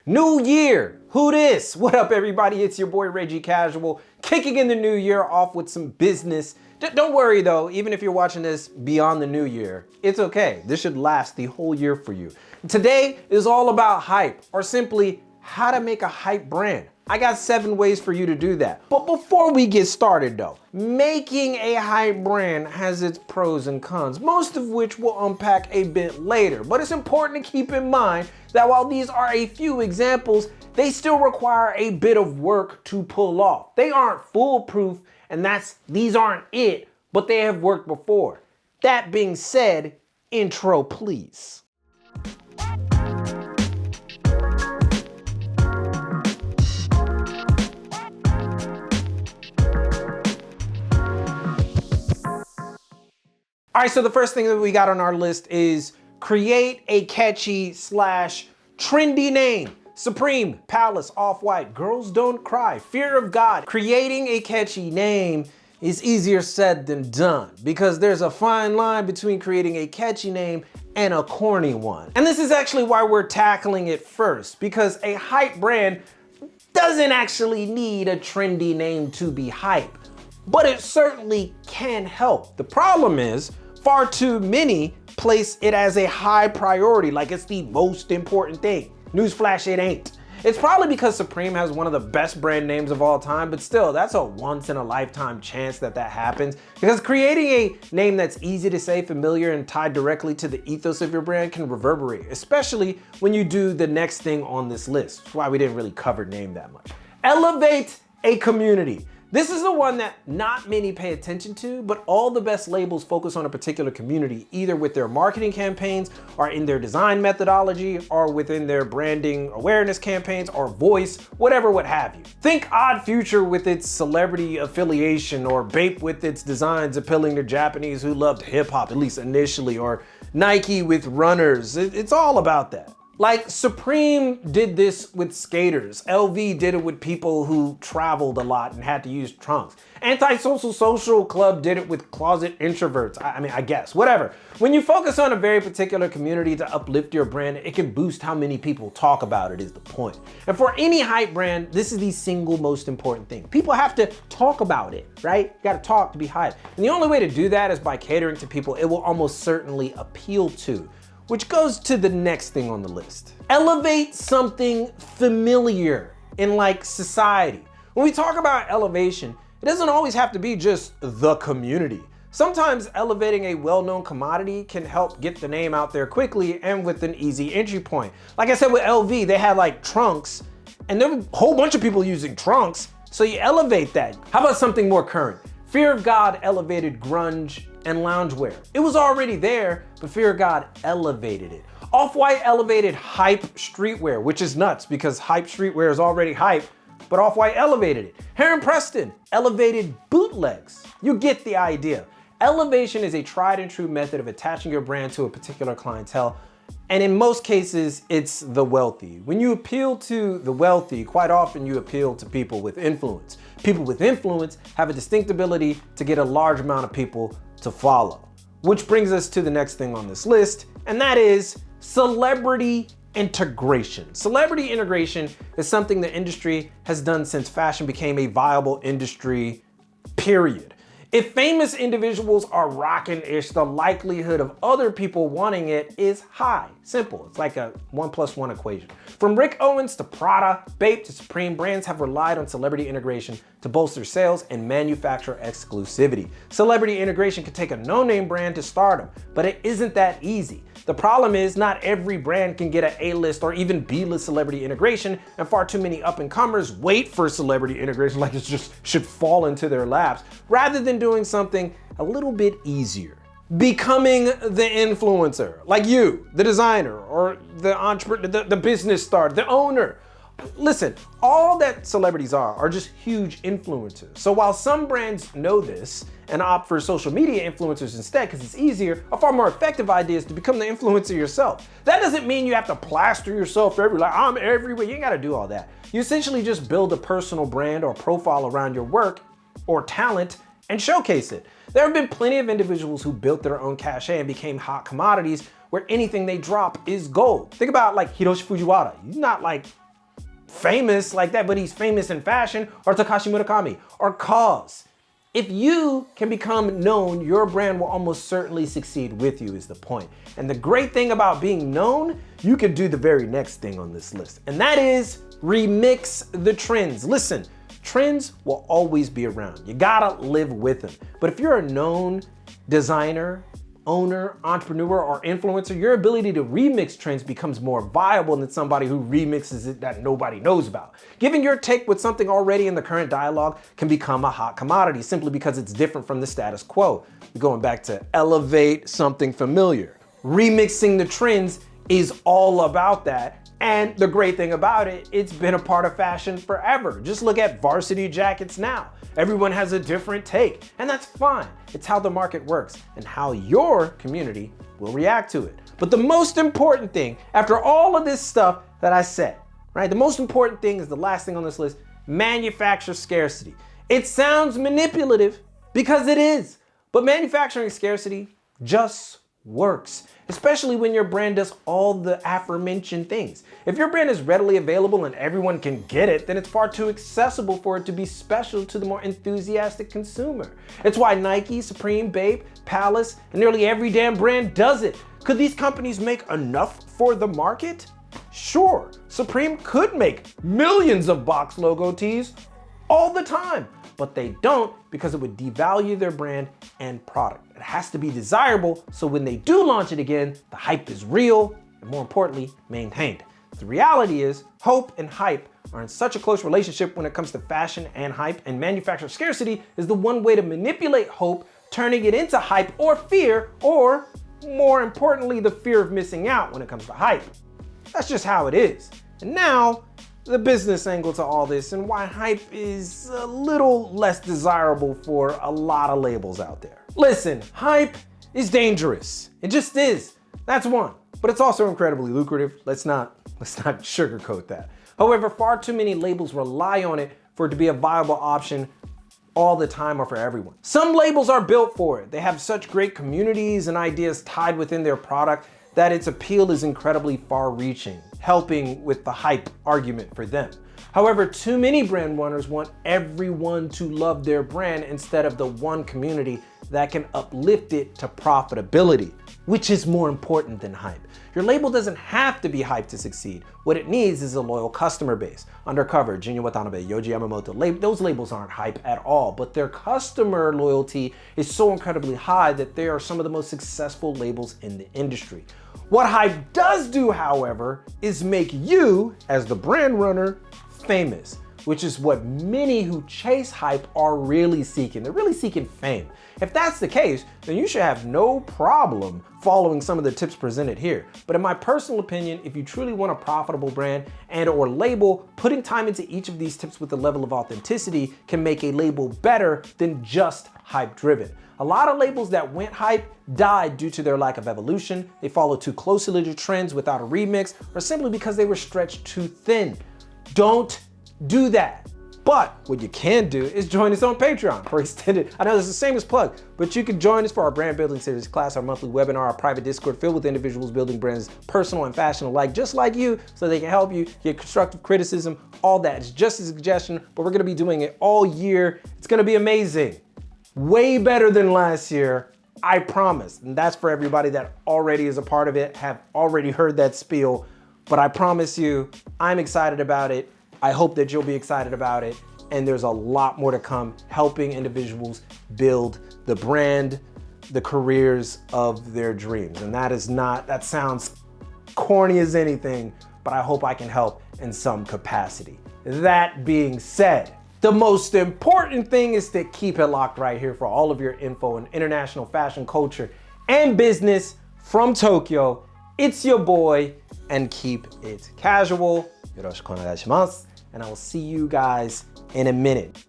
New year, who dis? What up everybody, it's your boy Reggie Casual, kicking in the new year off with some business. Don't worry though, even if you're watching this beyond the new year, it's okay. This should last the whole year for you. Today is all about hype, or simply how to make a hype brand. I got 7 ways for you to do that. But before we get started though, making a hype brand has its pros and cons, most of which we'll unpack a bit later. But it's important to keep in mind that while these are a few examples, they still require a bit of work to pull off. They aren't foolproof, and these aren't it, but they have worked before. That being said, intro please. All right, so the first thing that we got on our list is create a catchy / trendy name. Supreme, Palace, Off-White, Girls Don't Cry, Fear of God. Creating a catchy name is easier said than done because there's a fine line between creating a catchy name and a corny one. And this is actually why we're tackling it first, because a hype brand doesn't actually need a trendy name to be hype, but it certainly can help. The problem is, far too many place it as a high priority, like it's the most important thing. Newsflash, it ain't. It's probably because Supreme has one of the best brand names of all time, but still, that's a once in a lifetime chance that happens. Because creating a name that's easy to say, familiar, and tied directly to the ethos of your brand can reverberate, especially when you do the next thing on this list. That's why we didn't really cover name that much. Elevate a community. This is the one that not many pay attention to, but all the best labels focus on a particular community, either with their marketing campaigns or in their design methodology or within their branding awareness campaigns or voice, whatever, what have you. Think Odd Future with its celebrity affiliation, or Bape with its designs appealing to Japanese who loved hip hop, at least initially, or Nike with runners. It's all about that. Like Supreme did this with skaters. LV did it with people who traveled a lot and had to use trunks. Antisocial Social Club did it with closet introverts. I guess, whatever. When you focus on a very particular community to uplift your brand, it can boost how many people talk about it, is the point. And for any hype brand, this is the single most important thing. People have to talk about it, right? You gotta talk to be hype. And the only way to do that is by catering to people it will almost certainly appeal to. Which goes to the next thing on the list. Elevate something familiar in like society. When we talk about elevation, it doesn't always have to be just the community. Sometimes elevating a well-known commodity can help get the name out there quickly and with an easy entry point. Like I said with LV, they had like trunks, and there were a whole bunch of people using trunks, so you elevate that. How about something more current? Fear of God elevated grunge and loungewear. It was already there, but Fear of God elevated it. Off-White elevated hype streetwear, which is nuts because hype streetwear is already hype, but Off-White elevated it. Heron Preston elevated bootlegs. You get the idea. Elevation is a tried and true method of attaching your brand to a particular clientele, and in most cases, it's the wealthy. When you appeal to the wealthy, quite often you appeal to people with influence. People with influence have a distinct ability to get a large amount of people to follow. Which brings us to the next thing on this list, and that is celebrity integration. Celebrity integration is something the industry has done since fashion became a viable industry, period. If famous individuals are rockin'-ish, the likelihood of other people wanting it is high. Simple, it's like a 1 + 1 equation. From Rick Owens to Prada, Bape to Supreme, brands have relied on celebrity integration to bolster sales and manufacturer exclusivity. Celebrity integration can take a no-name brand to stardom, but it isn't that easy. The problem is not every brand can get an A-list or even B-list celebrity integration, and far too many up-and-comers wait for celebrity integration like it just should fall into their laps, rather than doing something a little bit easier. Becoming the influencer, like you, the designer, or the entrepreneur, the business star, the owner. Listen, all that celebrities are just huge influencers. So while some brands know this and opt for social media influencers instead because it's easier, a far more effective idea is to become the influencer yourself. That doesn't mean you have to plaster yourself everywhere, like I'm everywhere. You ain't gotta do all that. You essentially just build a personal brand or profile around your work or talent and showcase it. There have been plenty of individuals who built their own cachet and became hot commodities where anything they drop is gold. Think about like Hiroshi Fujiwara. He's not like famous like that, but he's famous in fashion, or Takashi Murakami, or KAWS. If you can become known, your brand will almost certainly succeed with you is the point. And the great thing about being known, you could do the very next thing on this list, and that is remix the trends. Listen, trends will always be around. You gotta live with them. But if you're a known designer, owner, entrepreneur, or influencer, your ability to remix trends becomes more viable than somebody who remixes it that nobody knows about. Giving your take with something already in the current dialogue can become a hot commodity simply because it's different from the status quo. We're going back to elevate something familiar. Remixing the trends is all about that. And the great thing about it, it's been a part of fashion forever. Just look at varsity jackets now. Everyone has a different take, and that's fine. It's how the market works and how your community will react to it. But the most important thing, after all of this stuff that I said, right? The most important thing is the last thing on this list, manufacture scarcity. It sounds manipulative because it is, but manufacturing scarcity just works, especially when your brand does all the aforementioned things. If your brand is readily available and everyone can get it, then it's far too accessible for it to be special to the more enthusiastic consumer. It's why Nike, Supreme, Bape, Palace, and nearly every damn brand does it. Could these companies make enough for the market? Sure, Supreme could make millions of box logo tees all the time, but they don't because it would devalue their brand and product. It has to be desirable, so when they do launch it again, the hype is real and, more importantly, maintained. The reality is, hope and hype are in such a close relationship when it comes to fashion and hype, and manufacturer scarcity is the one way to manipulate hope, turning it into hype or fear, or more importantly, the fear of missing out when it comes to hype. That's just how it is. And now, the business angle to all this and why hype is a little less desirable for a lot of labels out there. Listen, hype is dangerous. It just is. That's one. But it's also incredibly lucrative. Let's not sugarcoat that. However, far too many labels rely on it for it to be a viable option all the time or for everyone. Some labels are built for it. They have such great communities and ideas tied within their product that its appeal is incredibly far-reaching, helping with the hype argument for them. However, too many brand runners want everyone to love their brand instead of the one community that can uplift it to profitability, which is more important than hype. Your label doesn't have to be hyped to succeed. What it needs is a loyal customer base. Undercover, Jinya Watanabe, Yohji Yamamoto, those labels aren't hype at all, but their customer loyalty is so incredibly high that they are some of the most successful labels in the industry. What hype does do, however, is make you, as the brand runner, famous, which is what many who chase hype are really seeking. They're really seeking fame. If that's the case, then you should have no problem following some of the tips presented here. But in my personal opinion, if you truly want a profitable brand and or label, putting time into each of these tips with a level of authenticity can make a label better than just hype driven. A lot of labels that went hype died due to their lack of evolution. They followed too closely to trends without a remix, or simply because they were stretched too thin. Don't do that. But what you can do is join us on Patreon for extended, I know this is the same as plug, but you can join us for our brand building series class, our monthly webinar, our private Discord filled with individuals building brands, personal and fashion alike, just like you, so they can help you get constructive criticism, all that. It's just a suggestion, but we're gonna be doing it all year. It's gonna be amazing. Way better than last year, I promise. And that's for everybody that already is a part of it, have already heard that spiel, but I promise you, I'm excited about it. I hope that you'll be excited about it. And there's a lot more to come, helping individuals build the brand, the careers of their dreams. And that sounds corny as anything, but I hope I can help in some capacity. That being said, the most important thing is to keep it locked right here for all of your info in international fashion culture and business from Tokyo. It's your boy, and keep it casual. Yoroshiku onegai shimasu. And I will see you guys in a minute.